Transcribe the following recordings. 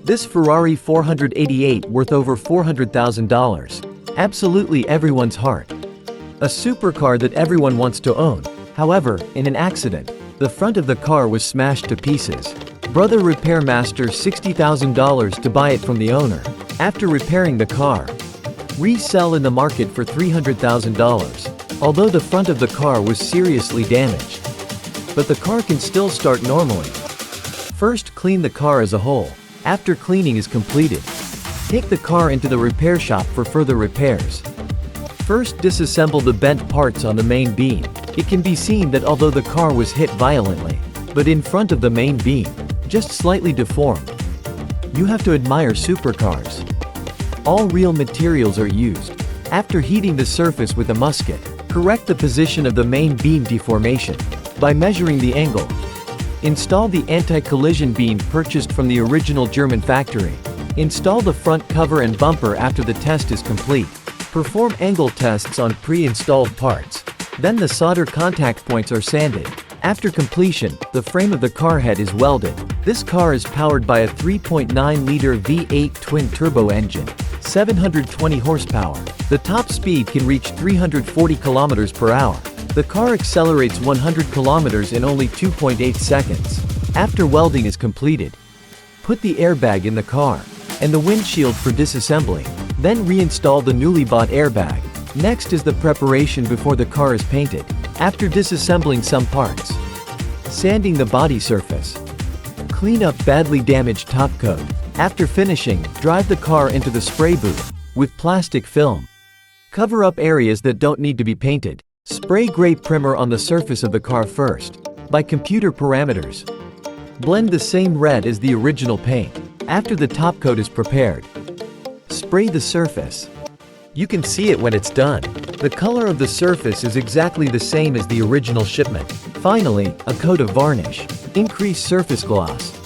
This Ferrari 488 worth over $400,000. Absolutely everyone's heart. A supercar that everyone wants to own. However, in an accident, the front of the car was smashed to pieces. Brother repair master $60,000 to buy it from the owner. After repairing the car, resell in the market for $300,000. Although the front of the car was seriously damaged, but the car can still start normally. First, clean the car as a whole. After cleaning is completed, take the car into the repair shop for further repairs. First, disassemble the bent parts on the main beam. It can be seen that although the car was hit violently, but in front of the main beam, just slightly deformed. You have to admire supercars. All real materials are used. After heating the surface with a musket, correct the position of the main beam deformation by measuring the angle. Install the anti-collision beam purchased from the original German factory. Install the front cover and bumper after the test is complete. Perform angle tests on pre-installed parts. Then the solder contact points are sanded. After completion, the frame of the car head is welded. This car is powered by a 3.9-liter V8 twin-turbo engine, 720 horsepower. The top speed can reach 340 km per hour. The car accelerates 100 km in only 2.8 seconds. After welding is completed, put the airbag in the car and the windshield for disassembly. Then reinstall the newly bought airbag. Next is the preparation before the car is painted. After disassembling some parts, sanding the body surface, clean up badly damaged top coat. After finishing, drive the car into the spray booth with plastic film. Cover up areas that don't need to be painted. Spray gray primer on the surface of the car first. By computer parameters, blend the same red as the original paint. After the top coat is prepared, spray the surface. You can see it when it's done. The color of the surface is exactly the same as the original shipment. Finally, a coat of varnish. Increase surface gloss.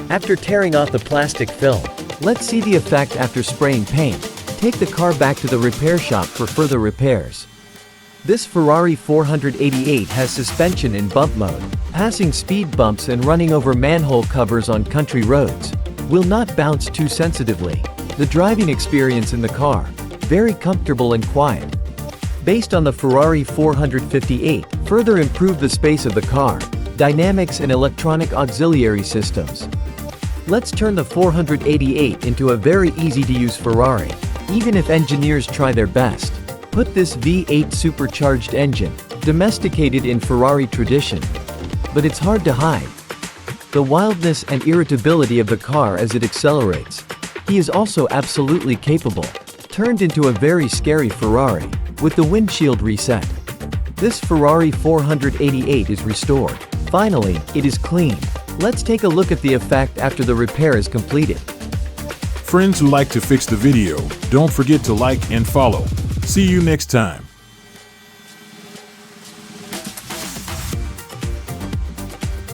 After tearing off the plastic film, let's see the effect after spraying paint. Take the car back to the repair shop for further repairs. This Ferrari 488 has suspension in bump mode. Passing speed bumps and running over manhole covers on country roads will not bounce too sensitively. The driving experience in the car, very comfortable and quiet. Based on the Ferrari 458, further improve the space of the car, dynamics and electronic auxiliary systems. Let's turn the 488 into a very easy-to-use Ferrari, even if engineers try their best. Put this V8 supercharged engine, domesticated in Ferrari tradition, but it's hard to hide the wildness and irritability of the car as it accelerates. He is also absolutely capable, turned into a very scary Ferrari, with the windshield reset. This Ferrari 488 is restored. Finally, it is clean. Let's take a look at the effect after the repair is completed. Friends who like to fix the video, don't forget to like and follow. See you next time.